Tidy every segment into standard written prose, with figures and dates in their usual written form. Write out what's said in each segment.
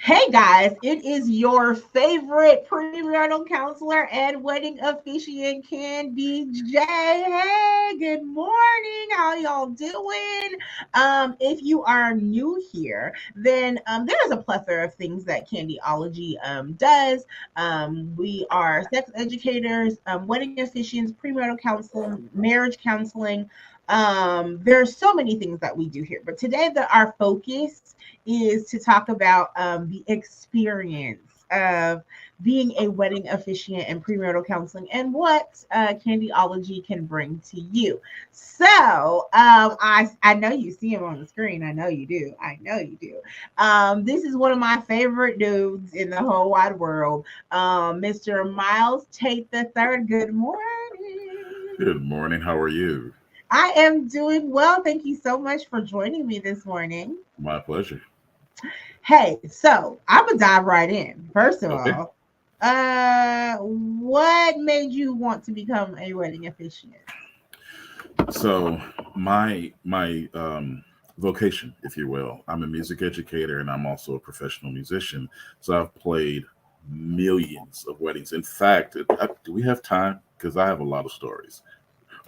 Hey guys, it is your favorite premarital counselor and wedding officiant, Candy J. Hey, good morning. How y'all doing? If you are new here, then there's a plethora of things that Candyology does. We are sex educators, wedding officiants, premarital counseling, marriage counseling. There's so many things that we do here, but today our focus is to talk about the experience of being a wedding officiant and premarital counseling and what Candyology can bring to you. So I know you see him on the screen. I know you do. I know you do. This is one of my favorite dudes in the whole wide world, Mr. Myles Tate the Third. Good morning. Good morning. How are you? I am doing well. Thank you so much for joining me this morning. My pleasure. Hey, so I'm gonna dive right in. First of Okay. all, what made you want to become a wedding officiant? So my vocation, if you will, I'm a music educator and I'm also a professional musician. So I've played millions of weddings. In fact, do we have time? Because I have a lot of stories.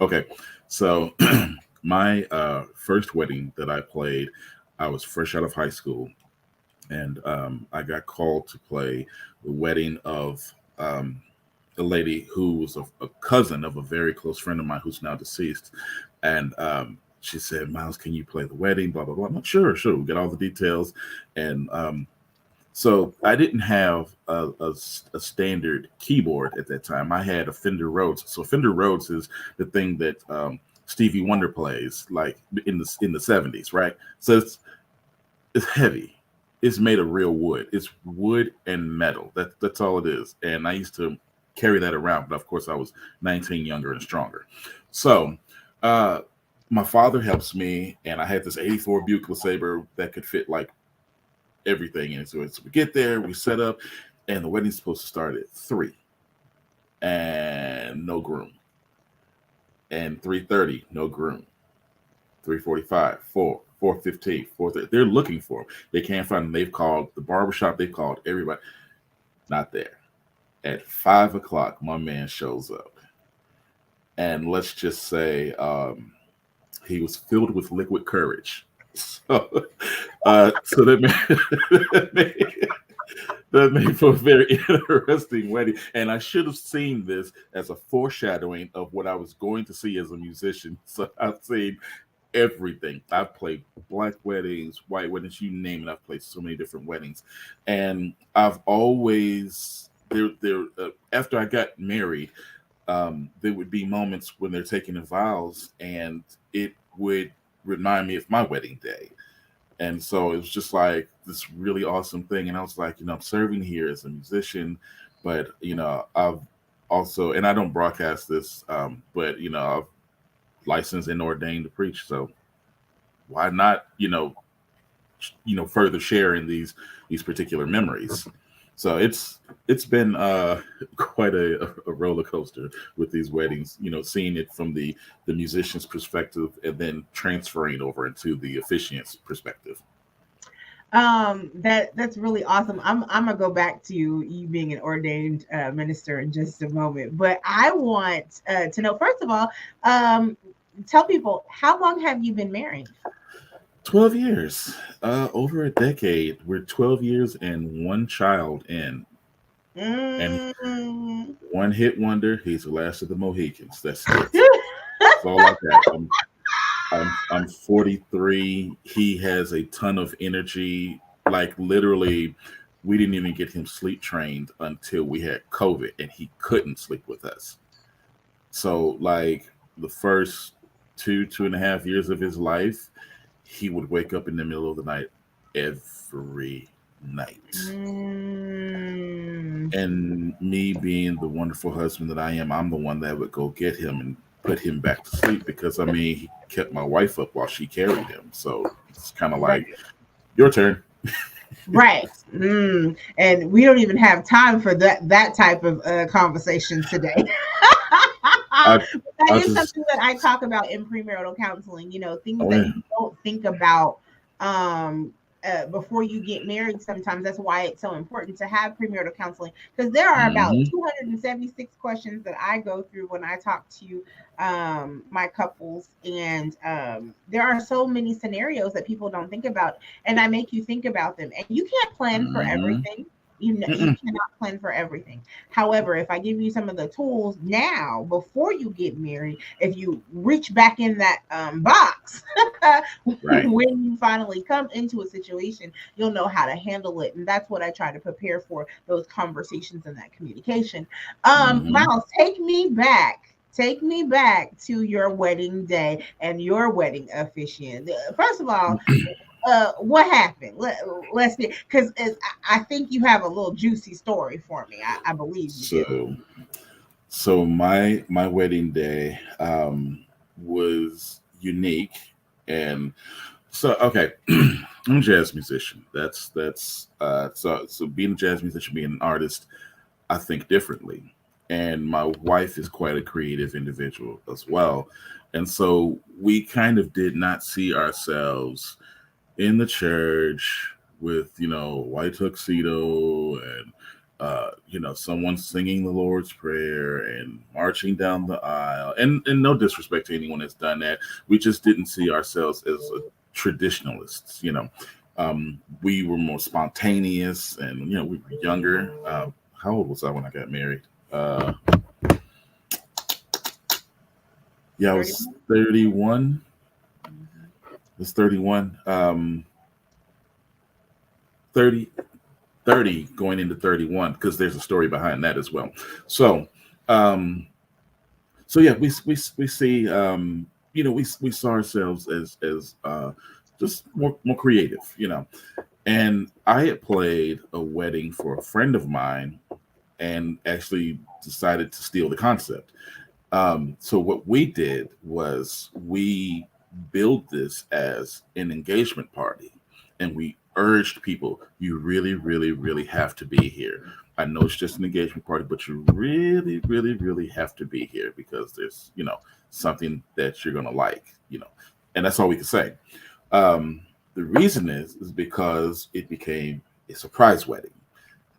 Okay. So my first wedding that I played, I was fresh out of high school, and I got called to play the wedding of um, a lady who was a cousin of a very close friend of mine who's now deceased. And she said, Miles, can you play the wedding? Blah, blah, blah. I'm like, sure, sure. We'll get all the details. And so I didn't have a standard keyboard at that time. I had a Fender Rhodes. So Fender Rhodes is the thing that Stevie Wonder plays, like in the 70s, right? So it's heavy. It's made of real wood. It's wood and metal. That's all it is. And I used to carry that around, but of course I was 19, younger and stronger. So uh, my father helps me, and I had this '84 Buick LeSabre that could fit like everything in it. So we get there, we set up, and the wedding's supposed to start at 3, and no groom, and 3:30, no groom. 3:45, 4, 4:15, 4:30. They're looking for him. They can't find him. They've called the barbershop. They've called everybody. Not there. At 5 o'clock, my man shows up. And let's just say he was filled with liquid courage. So, so that made for a very interesting wedding. And I should have seen this as a foreshadowing of what I was going to see as a musician. So I've seen everything. I've played black weddings, white weddings, you name it. I've played so many different weddings, and I've always after I got married, there would be moments when they're taking the vows, and it would remind me of my wedding day. And so it was just like this really awesome thing. And I was like, I'm serving here as a musician, but I've also, and I don't broadcast this, but I've licensed and ordained to preach. So why not, further share in these particular memories. So it's been quite a roller coaster with these weddings, seeing it from the musician's perspective and then transferring over into the officiant's perspective. That's really awesome. I'm gonna go back to you being an ordained minister in just a moment, but I want to know, first of all, tell people, how long have you been married? 12 years, over a decade. We're 12 years and one child in. And Mm. one hit wonder. He's the last of the Mohicans. That's it. That's all I got. I'm 43. He has a ton of energy. Like literally, we didn't even get him sleep trained until we had COVID, and he couldn't sleep with us. So like the first 2.5 years of his life, he would wake up in the middle of the night every night. Mm. And me being the wonderful husband that I am, I'm the one that would go get him and put him back to sleep because I mean he kept my wife up while she carried him. So it's kind of Right. like your turn. Right. And we don't even have time for that type of conversation today. I That I is just something that I talk about in premarital counseling, things oh that yeah. you don't think about um before you get married. Sometimes that's why it's so important to have premarital counseling, because there are about Hmm. 276 questions that I go through when I talk to my couples, and there are so many scenarios that people don't think about, and I make you think about them. And you can't plan for Hmm. everything. You cannot plan for everything. However, if I give you some of the tools now before you get married, if you reach back in that box Right. when you finally come into a situation, you'll know how to handle it. And that's what I try to prepare for, those conversations and that communication. Hmm. Myles, take me back. Take me back to your wedding day and your wedding officiant. First of all, what happened? Let's see, because I think you have a little juicy story for me. I believe you do. So, my wedding day was unique, and so okay. I'm a jazz musician. So being a jazz musician, being an artist, I think differently. And my wife is quite a creative individual as well. And so we kind of did not see ourselves in the church with, white tuxedo and, someone singing the Lord's Prayer and marching down the aisle. And no disrespect to anyone that's done that. We just didn't see ourselves as a traditionalists, we were more spontaneous, and we were younger. How old was I when I got married? Uh, yeah, I was 31? 31. Mhm. I was 31. 30, 30 going into 31, because there's a story behind that as well. So, um, yeah, we see, we saw ourselves as just more creative, And I had played a wedding for a friend of mine, and actually decided to steal the concept. So what we did was we built this as an engagement party, and we urged people, you really, really, really have to be here. I know it's just an engagement party, but you really, really, really have to be here, because there's, something that you're gonna like, and that's all we could say. Um, the reason is because it became a surprise wedding.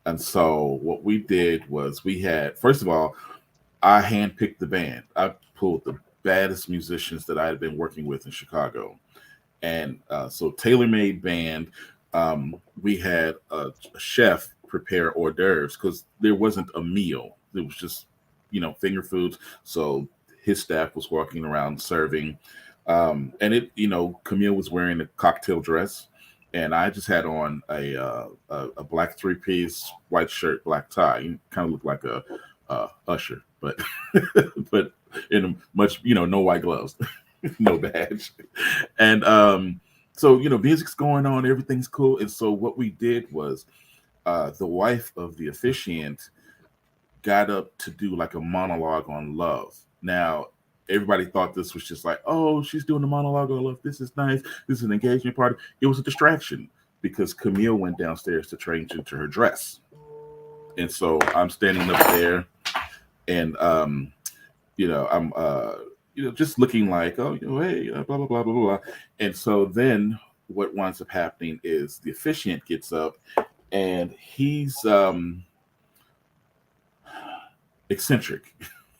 And so what we did was, we had, first of all, I handpicked the band. I pulled the baddest musicians that I had been working with in Chicago. And so tailor-made band. We had a chef prepare hors d'oeuvres, because there wasn't a meal. It was just, finger foods. So his staff was walking around serving. And Camille was wearing a cocktail dress, and I just had on a black three-piece, white shirt, black tie. You kind of looked like a usher, but but in a much, no white gloves, no badge. And so music's going on, everything's cool. And so what we did was, the wife of the officiant got up to do like a monologue on love. Now, everybody thought this was just like, oh, she's doing a monologue on love. This is nice. This is an engagement party. It was a distraction, because Camille went downstairs to change into her dress. And so I'm standing up there, and I'm just looking like, oh, hey, blah blah blah blah blah. And so then what winds up happening is the officiant gets up, and he's eccentric.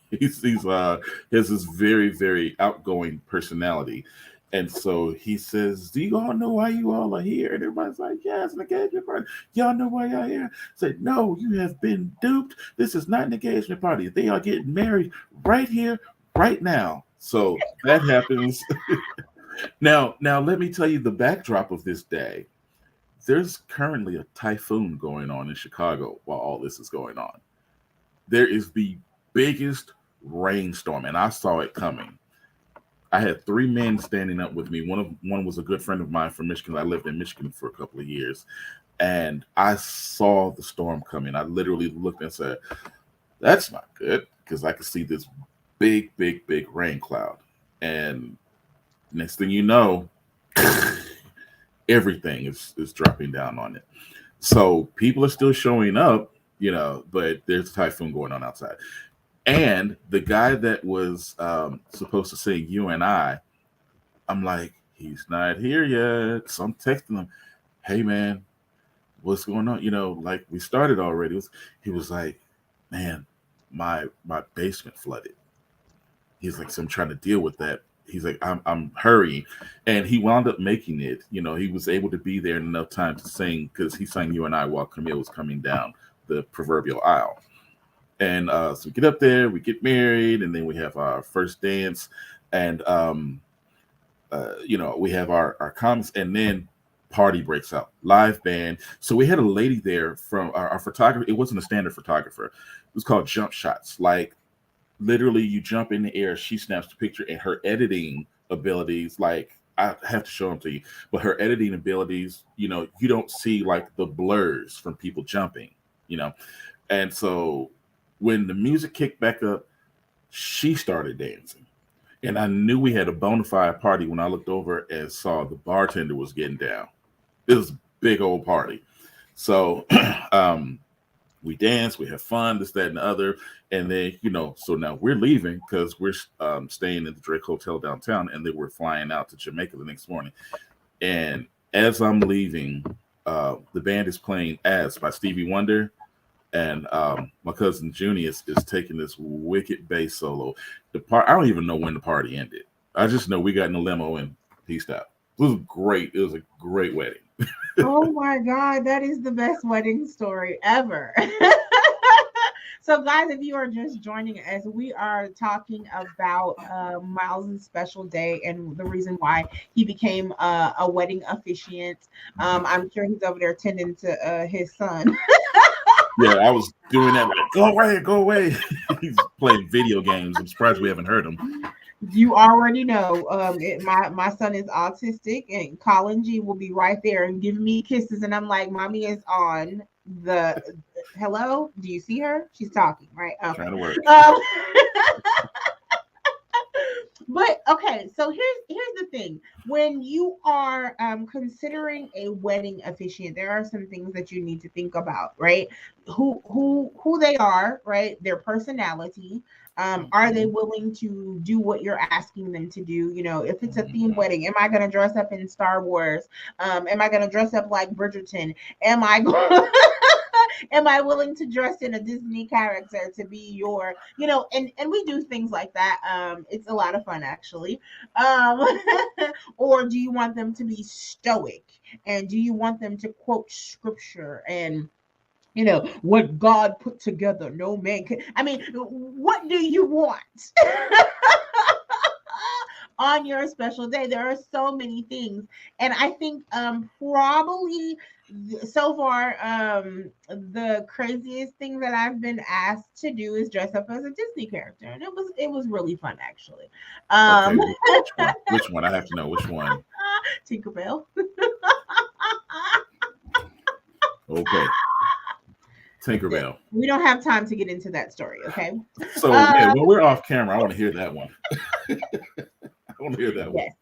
He has this very, very outgoing personality. And so he says, do you all know why you all are here? And everybody's like, yeah, it's an engagement party. Y'all know why y'all here? Say, no, you have been duped. This is not an engagement party. They are getting married right here, right now. So that happens. Now let me tell you the backdrop of this day. There's currently a typhoon going on in Chicago while all this is going on. There is the biggest rainstorm, and I saw it coming. I had three men standing up with me. One was a good friend of mine from Michigan. I lived in Michigan for a couple of years, and I saw the storm coming. I literally looked and said, "That's not good," because I could see this big, big, big rain cloud. And next thing you know, everything is dropping down on it. So people are still showing up, but there's a typhoon going on outside. And the guy that was supposed to say "you and I," I'm like, he's not here yet. So I'm texting him, hey man, what's going on? Like we started already. He was like, man, my basement flooded. He's like, so I'm trying to deal with that. He's like, I'm hurrying, and he wound up making it. He was able to be there in enough time to sing because he sang "You and I" while Camille was coming down the proverbial aisle. And so we get up there, we get married, and then we have our first dance, and we have our comments, and then party breaks out, live band. So we had a lady there from our photographer. It wasn't a standard photographer. It was called jump shots. Like literally, you jump in the air, she snaps the picture, and her editing abilities, like I have to show them to you, but her editing abilities, you don't see like the blurs from people jumping, you know. And so when the music kicked back up, she started dancing. And I knew we had a bona fide party when I looked over and saw the bartender was getting down. It was a big old party. So we dance, we have fun, this, that, and the other. And then, so now we're leaving because we're staying at the Drake Hotel downtown, and then we're flying out to Jamaica the next morning. And as I'm leaving, the band is playing As by Stevie Wonder. And my cousin Junius is taking this wicked bass solo. I don't even know when the party ended. I just know we got in the limo and peaced out. It was great. It was a great wedding. Oh my God, that is the best wedding story ever. So, guys, if you are just joining us, we are talking about Myles' special day and the reason why he became a wedding officiant. I'm sure he's over there tending to his son. Yeah, I was doing that. Like, go away, go away. He's playing video games. I'm surprised we haven't heard him. You already know, my son is autistic, and Colin G will be right there and giving me kisses, and I'm like, mommy is on the hello. Do you see her? She's talking, right? Okay. Trying to work. But okay, so here's the thing. When you are considering a wedding officiant, there are some things that you need to think about, right? Who they are, right? Their personality. Are they willing to do what you're asking them to do? If it's a theme wedding, am I going to dress up in Star Wars? Am I going to dress up like Bridgerton? Am I going am I willing to dress in a Disney character to be your, and we do things like that. It's a lot of fun actually. Um, or do you want them to be stoic? And do you want them to quote scripture and what God put together, no man can. I mean, what do you want? On your special day, there are so many things, and I think probably so far the craziest thing that I've been asked to do is dress up as a Disney character, and it was really fun actually. Okay, which one? Which one? I have to know which one. Tinkerbell. Okay. Tinkerbell. We don't have time to get into that story, okay? So yeah, when we're off camera, I want to hear that one. I want to hear that Yes.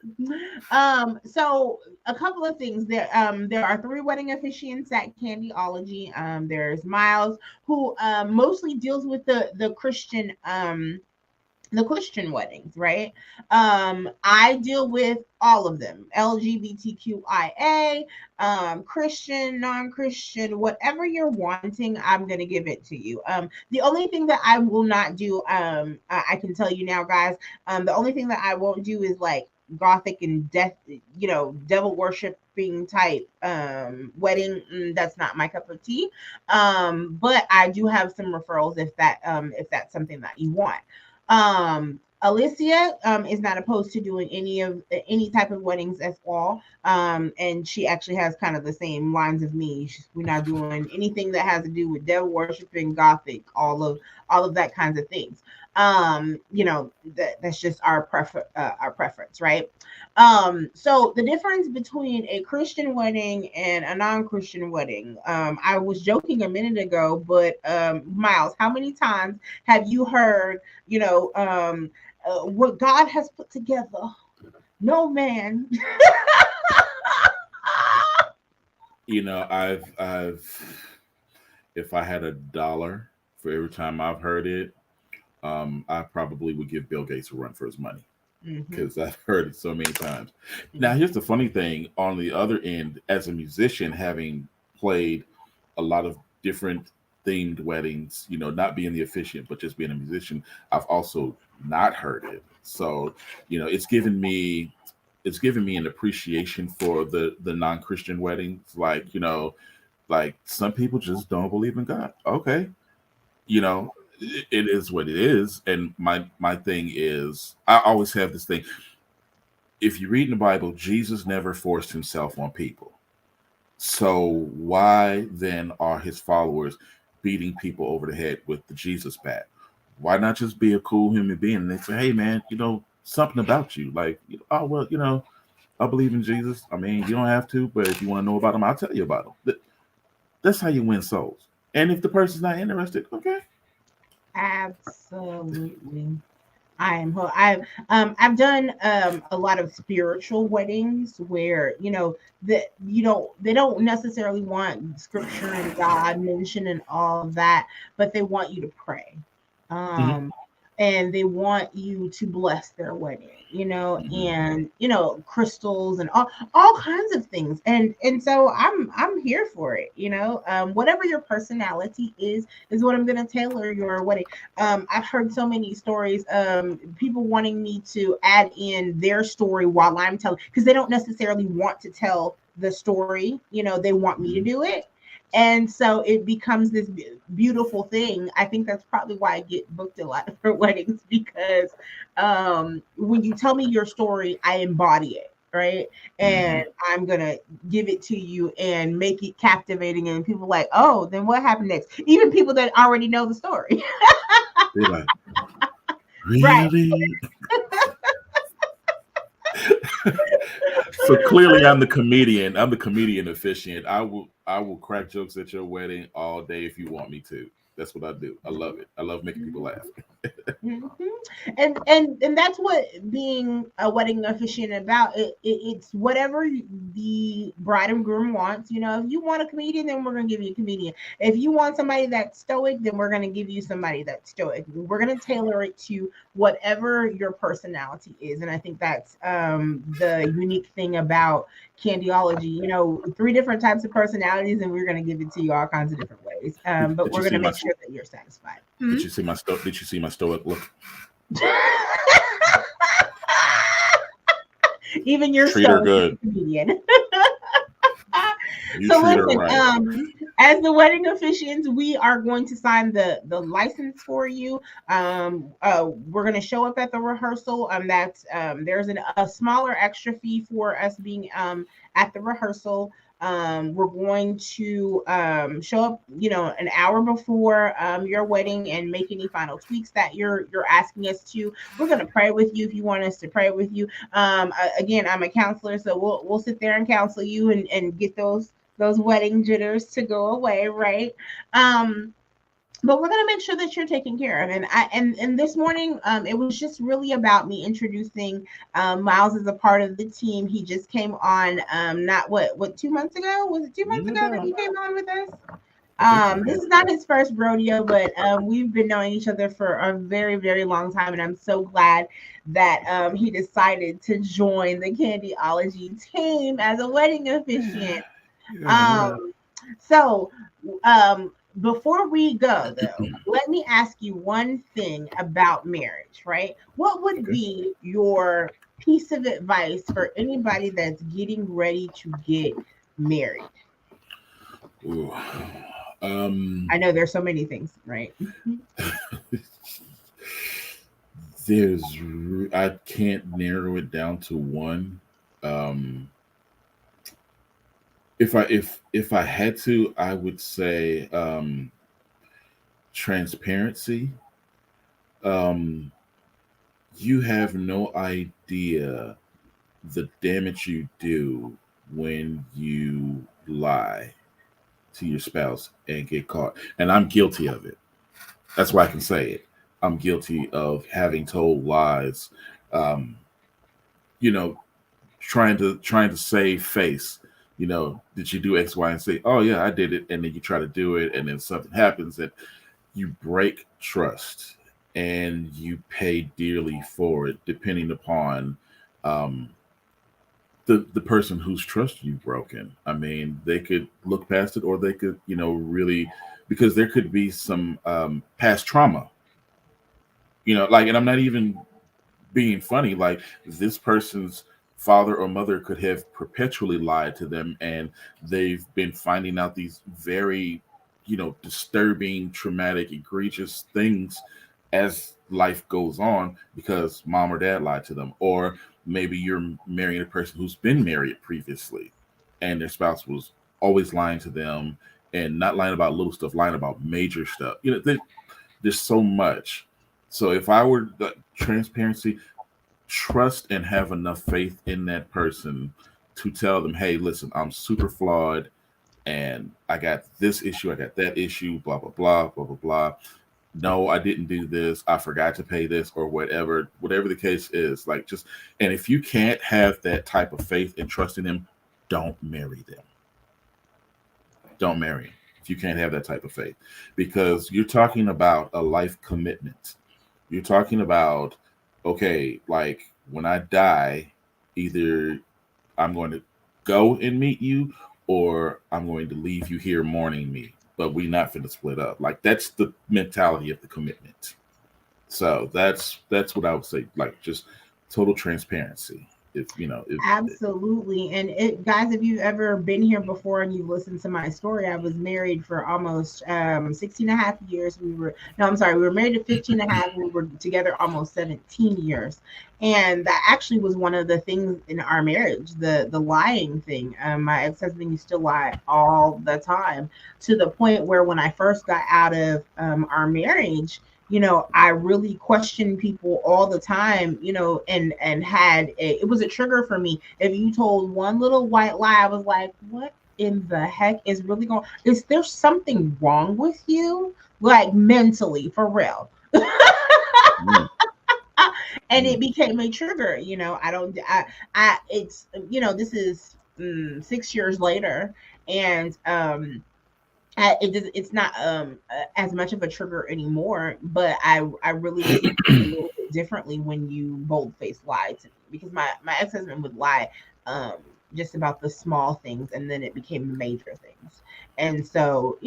one. So a couple of things. There are 3 wedding officiants at Candyology. There's Myles, who mostly deals with the Christian weddings, right? I deal with all of them, LGBTQIA, Christian, non-Christian, whatever you're wanting, I'm gonna give it to you. The only thing that I will not do, I can tell you now, guys, the only thing that I won't do is like gothic and death, devil worshiping type wedding. That's not my cup of tea. But I do have some referrals if that's something that you want. Alicia is not opposed to doing any type of weddings at all. And she actually has kind of the same lines of me. We're not doing anything that has to do with devil worshiping, gothic, all of that kinds of things. That's just our preference, right? So the difference between a Christian wedding and a non-Christian wedding, I was joking a minute ago, but Myles, how many times have you heard, what God has put together, no man? I've if I had $1 for every time I've heard it, I probably would give Bill Gates a run for his money. Mm-hmm. because I've heard it so many times. Now, Mm-hmm. here's the funny thing on the other end, as a musician, having played a lot of different themed weddings, not being the officiant, but just being a musician, I've also not heard it. So, it's given me an appreciation for the non-Christian weddings. Like some people just don't believe in God. Okay, it is what it is. And my thing is, I always have this thing. If you read in the Bible, Jesus never forced himself on people. So why then are his followers beating people over the head with the Jesus bat? Why not just be a cool human being and they say, hey man, something about you. Like, oh well, I believe in Jesus. I mean, you don't have to, but if you want to know about him, I'll tell you about him. That's how you win souls. And if the person's not interested, okay. Absolutely. I've done a lot of spiritual weddings where that they don't necessarily want scripture and God mentioned and all of that, but they want you to pray. Mm-hmm. Um and they want you to bless their wedding, Mm-hmm. and crystals and all kinds of things. And so I'm here for it, whatever your personality is what I'm going to tailor your wedding. I've heard so many stories, people wanting me to add in their story while I'm telling, because they don't necessarily want to tell the story, they want me to Mm-hmm. do it. And so it becomes this beautiful thing. I think that's probably why I get booked a lot for weddings, because when you tell me your story, I embody it, right? Mm-hmm. And I'm gonna give it to you and make it captivating, and people like, oh, then what happened next? Even people that already know the story. They're like, Right. really? So clearly, I'm the comedian. I'm the comedian officiant. I will crack jokes at your wedding all day if you want me to. That's what I do. I love it. I love making people laugh. Mhm. And that's what being a wedding officiant about. It's whatever the bride and groom wants. If you want a comedian, then we're gonna give you a comedian. If you want somebody that's stoic, then we're gonna give you somebody that's stoic. We're gonna tailor it to whatever your personality is. And I think that's the unique thing about Candyology. Three different types of personalities, and we're gonna give it to you all kinds of different ways. But Did you we're see gonna my make sure that you're satisfied. Did you see my Did you see my stoic look? Even your Treat her stoic is good. a comedian. You So treat her listen, right. as the wedding officiants, we are going to sign the license for you. We're going to show up at the rehearsal. That's there's a smaller extra fee for us being at the rehearsal. We're going to show up, an hour before your wedding and make any final tweaks that you're asking us to. We're going to pray with you if you want us to pray with you. Again, I'm a counselor, so we'll sit there and counsel you and get those wedding jitters to go away, right? Um, but we're gonna make sure that you're taken care of. And this morning, it was just really about me introducing Myles as a part of the team. He just came on, not what 2 months ago? Was it 2 months ago that About, he came on with us? I think so. This Yeah. is not his first rodeo, but we've been knowing each other for a very, very long time, and I'm so glad that he decided to join the Candyology team as a wedding officiant. Yeah. Um, so, before we go, though, let me ask you one thing about marriage, right? What would Okay. be your piece of advice for anybody that's getting ready to get married? Ooh. Um. I know there's so many things, right? I can't narrow it down to one. Um. If I had to, I would say transparency. Um. You have no idea the damage you do when you lie to your spouse and get caught. And I'm guilty of it. That's why I can say it. I'm guilty of having told lies. Um, you know, trying to save face. Did you do X, Y, and Z? Oh yeah, I did it. And then you try to do it, and then something happens, and you break trust. and you pay dearly for it, depending upon um, the person whose trust you've broken. I mean, they could look past it, or they could, really, because there could be some past trauma. Like, and I'm not even being funny. Like, this person's father or mother could have perpetually lied to them, and they've been finding out these very, disturbing, traumatic, egregious things as life goes on because mom or dad lied to them. Or maybe you're marrying a person who's been married previously, and their spouse was always lying to them, and not lying about little stuff, lying about major stuff. There's so much. So if I were the transparency, trust and have enough faith in that person to tell them, hey, listen, I'm super flawed, and I got this issue, I got that issue, blah, blah, blah, blah, blah, blah. No, I didn't do this. I forgot to pay this, or whatever the case is. Like, just, and if you can't have that type of faith and trust in them, don't marry them. Don't marry them if you can't have that type of faith, because you're talking about a life commitment. You're talking about, okay, like, when I die, either I'm going to go and meet you, or I'm going to leave you here mourning me, but we not finna split up. Like, that's the mentality of the commitment. So that's what I would say. Like, just total transparency. If you know, if Absolutely. And guys, if you've ever been here before and you listened to my story, I was married for almost 16 and a half years. No, I'm sorry, we were married to 15 and a half. We were together almost 17 years. And that actually was one of the things in our marriage, the lying thing. My ex-husband used to lie all the time, to the point where when I first got out of our marriage, I really questioned people all the time, and it was a trigger for me. If you told one little white lie, I was like, what in the heck is really going? Is there something wrong with you? Like, mentally, for real. mm, And mm, it became a trigger. I don't it's, this is 6 years later, and it's not as much of a trigger anymore, but I really see things a little bit differently when you bold face lie to me, because my ex-husband would lie um just about the small things, and then it became the major things. And so,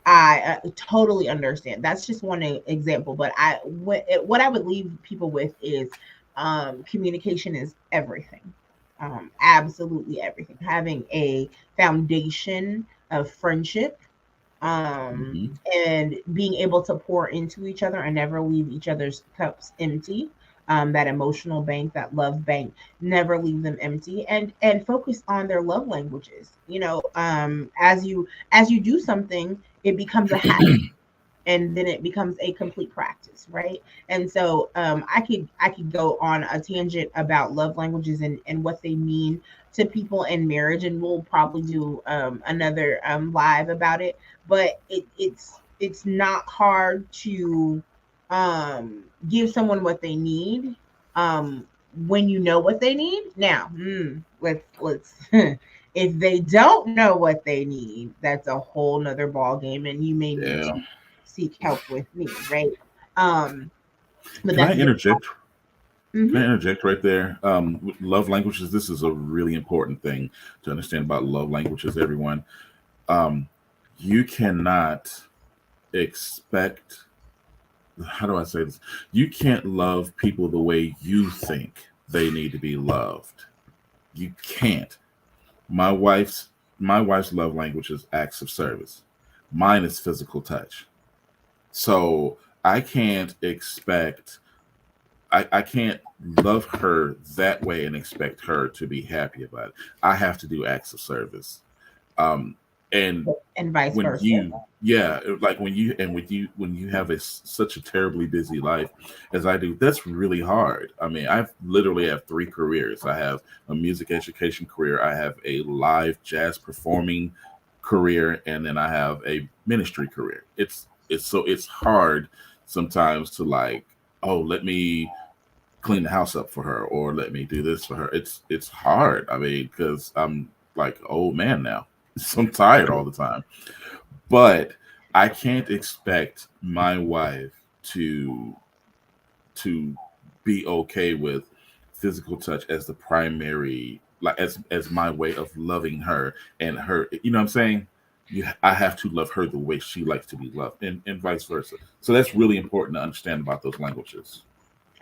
I totally understand. That's just one example, but what I would leave people with is communication is everything. Absolutely everything. Having a foundation of friendship, um, mhm. and being able to pour into each other and never leave each other's cups empty. That emotional bank, that love bank, never leave them empty, and focus on their love languages. As you do something, it becomes a habit, and then it becomes a complete practice, right? And so I could go on a tangent about love languages and what they mean to people in marriage, and we'll probably do another live about it. But it's not hard to give someone what they need, um when you know what they need. Now, let's if they don't know what they need, that's a whole nother ball game, and you may need Yeah. to seek help with me, right? Um, but Can I that's a different. interject? Can I Mm-hmm. interject right there? With love languages, this is a really important thing to understand about love languages, everyone. Um, you cannot expect, how do I say this? You can't love people the way you think they need to be loved. You can't. My wife's my wife's love language is acts of service. Mine is physical touch. So I can't expect I can't love her that way and expect her to be happy about it. I have to do acts of service. Um, and And vice when versa. you, yeah, like when you have such a terribly busy life as I do, that's really hard. I mean, I've literally have three careers. I have a music education career, I have a live jazz performing career, and then I have a ministry career. It's hard sometimes to, like, oh, let me clean the house up for her, or let me do this for her. It's hard. I mean, because I'm like old man now, so I'm tired all the time. But I can't expect my wife to to be okay with physical touch as the primary, like as my way of loving her and her. You know what I'm saying? I have to love her the way she likes to be loved, and vice versa. So that's really important to understand about those languages.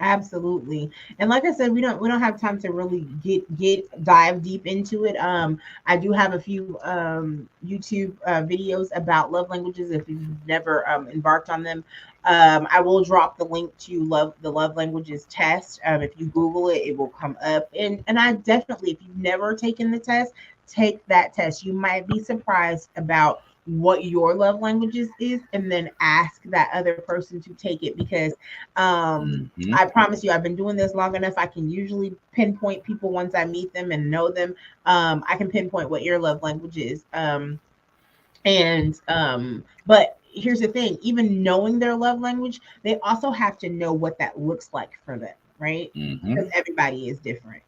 Absolutely. And like I said, we don't have time to really get dive deep into it. I do have a few YouTube videos about love languages if you've never embarked on them. I will drop the link to love the love languages test. If you Google it, it will come up. And I definitely, if you've never taken the test, take that test. You might be surprised about what your love languages is, and then ask that other person to take it, because Hmm. I promise you, I've been doing this long enough. I can usually pinpoint people once I meet them and know them. I can pinpoint what your love language is. But here's the thing, even knowing their love language, they also have to know what that looks like for them, right? Hmm. Because everybody is different.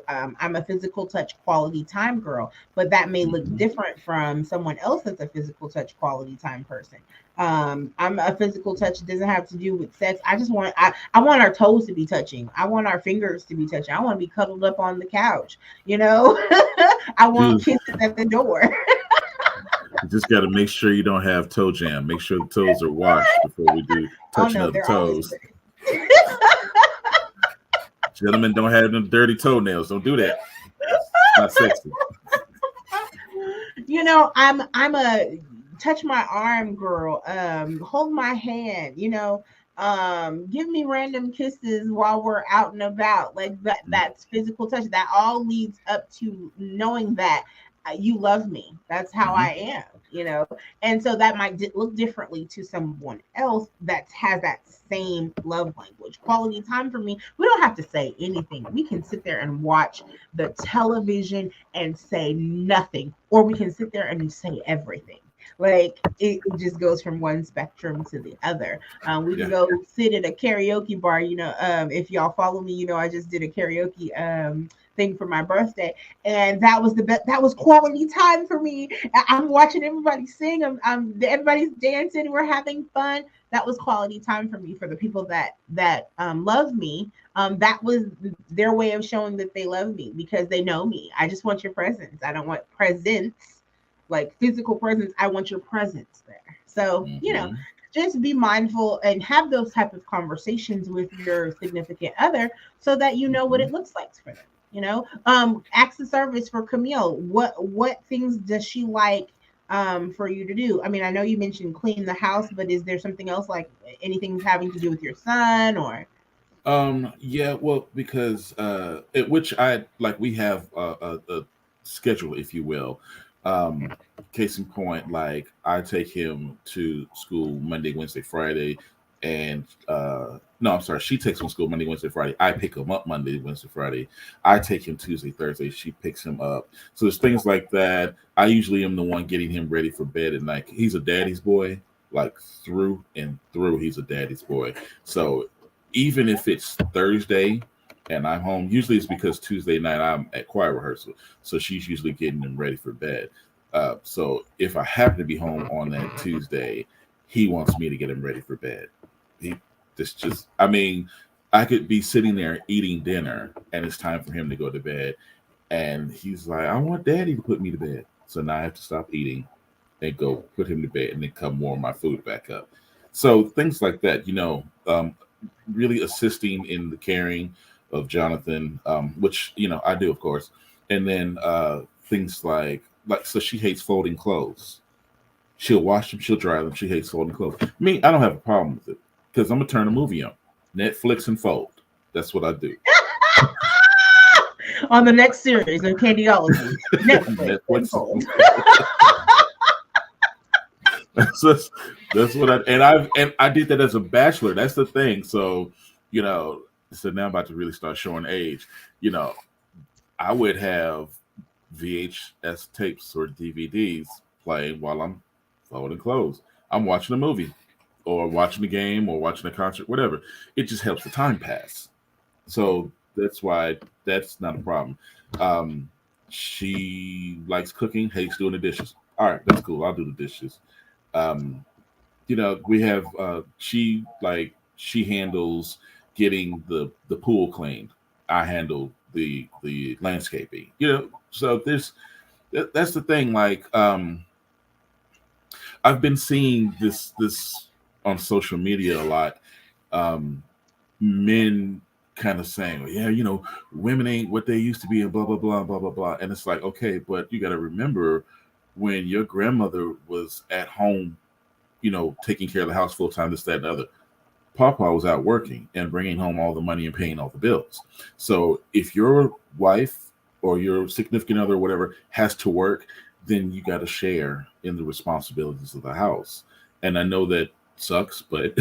I'm a physical touch quality time girl, but that may look Hmm. different from someone else that's a physical touch quality time person. I'm a physical touch, it doesn't have to do with sex. I want our toes to be touching, I want our fingers to be touching, I want to be cuddled up on the couch, you know. I want Dude, kisses at the door. you just got to make sure you don't have toe jam. Make sure the toes are washed before we do Oh touching no, of the they're always toes. Gentlemen, don't have them dirty toenails. Don't do that. It's not sexy. I'm a touch my arm girl, hold my hand, give me random kisses while we're out and about. Like that's physical touch. That all leads up to knowing that you love me. That's how Hmm. I am. And so that might look differently to someone else that has that same love language. Quality time for me, we don't have to say anything. We can sit there and watch the television and say nothing, or we can sit there and say everything. Like it just goes from one spectrum to the other. We can Yeah. go sit at a karaoke bar. If y'all follow me, I just did a karaoke thing for my birthday, and that was the best. That was quality time for me. I'm watching everybody sing. Everybody's dancing. We're having fun. That was quality time for me. For the people that love me, that was their way of showing that they love me, because they know me. I just want your presence. I don't want presence, like physical presence. I want your presence there. So, Hmm. just be mindful and have those type of conversations with your significant other, so that you know what Hmm. it looks like for them. Acts of service for Camille. What things does she like for you to do? I mean, I know you mentioned clean the house, but is there something else, like anything having to do with your son or? Yeah, well, because which I like, we have a schedule, if you will. Um, Case in point, like I take him to school Monday, Wednesday, Friday, and no, I'm sorry, she takes him to school Monday, Wednesday, Friday. I pick him up Monday, Wednesday, Friday. I take him Tuesday, Thursday. She picks him up. So there's things like that. I usually am the one getting him ready for bed at night. He's a daddy's boy, like through and through. He's a daddy's boy. So even if it's Thursday and I'm home, usually it's because Tuesday night I'm at choir rehearsal. So she's usually getting them ready for bed. So if I happen to be home on that Tuesday, he wants me to get him ready for bed. He I mean, I could be sitting there eating dinner and it's time for him to go to bed. And he's like, I want daddy to put me to bed. So now I have to stop eating and go put him to bed and then come warm my food back up. So things like that, really assisting in the caring of Jonathan, which I do, of course, and then things like so she hates folding clothes. She'll wash them, she'll dry them. She hates folding clothes. Me, I don't have a problem with it because I'm gonna turn a movie on, Netflix and fold. That's what I do. On the next series of Candyology, Netflix and Netflix. Fold. That's just, that's what I did that as a bachelor. That's the thing. So, you know, so now I'm about to really start showing age. You know, I would have VHS tapes or DVDs playing while I'm folding clothes. I'm watching a movie or watching a game or watching a concert, whatever. It just helps the time pass. So that's why that's not a problem. Um, she likes cooking, hates doing the dishes. All right, that's cool. I'll do the dishes. Um, we have she handles getting the pool cleaned. I handle the landscaping. So that's the thing. Like, I've been seeing this on social media a lot. Um, Men kind of saying, yeah, women ain't what they used to be, and blah blah blah blah blah blah. And it's like, okay, but you got to remember when your grandmother was at home, taking care of the house full time, this, that, and the other. Papa was out working and bringing home all the money and paying all the bills. So if your wife or your significant other or whatever has to work, then you got to share in the responsibilities of the house. And I know that sucks, but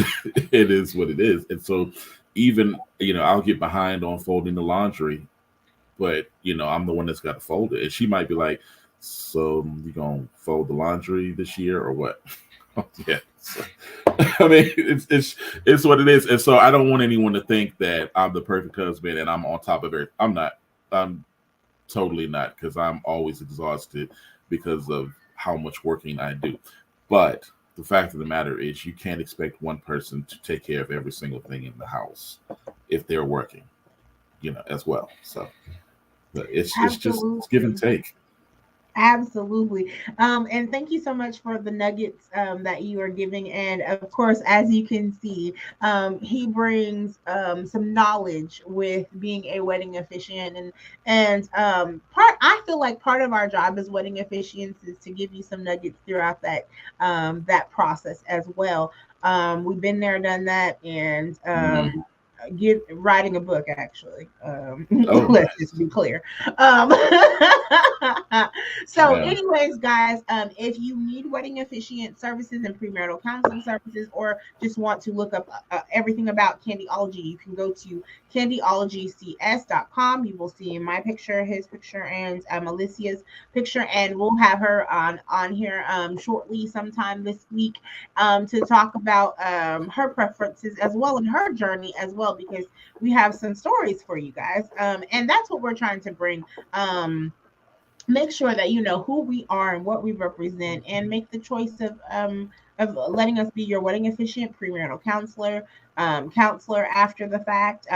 it is what it is. And so even, I'll get behind on folding the laundry, but I'm the one that's got to fold it. And she might be like, so you gonna fold the laundry this year or what? Yeah. So, I mean, it's what it is, and so I don't want anyone to think that I'm the perfect husband and I'm on top of it. I'm not. I'm totally not, because I'm always exhausted because of how much working I do. But the fact of the matter is, you can't expect one person to take care of every single thing in the house if they're working, as well. So, but it's just it's give and Absolutely. take. Absolutely. And thank you so much for the nuggets that you are giving. And of course, as you can see, he brings some knowledge with being a wedding officiant. And I feel like part of our job as wedding officiants is to give you some nuggets throughout that process as well. We've been there, done that, and Mhm. get writing a book actually. Oh, Let's just nice. be clear. um so Yeah. anyways, guys, if you need wedding officiant services and premarital counseling services, or just want to look up everything about Candyology, you can go to candyologycs.com. You will see my picture, his picture, and Alicia's picture, and we'll have her on here shortly sometime this week to talk about her preferences as well, and her journey as well, because we have some stories for you guys. And that's what we're trying to bring. Make sure that you know who we are and what we represent, and make the choice of letting us be your wedding officiant, premarital counselor, counselor after the fact.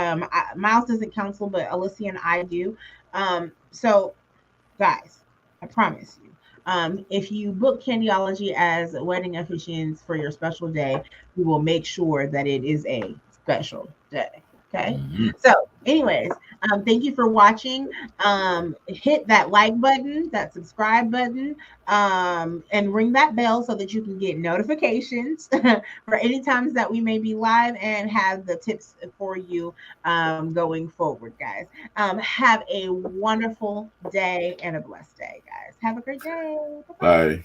Myles doesn't counsel, but Alicia and I do. So guys, I promise you, if you book Candyology as wedding officiants for your special day, we will make sure that it is a special day. Okay. Mhm. So, anyways, thank you for watching. Hit that like button, that subscribe button, and ring that bell so that you can get notifications for any times that we may be live and have the tips for you going forward, guys. Have a wonderful day and a blessed day, guys. Have a great day. Bye bye. Bye.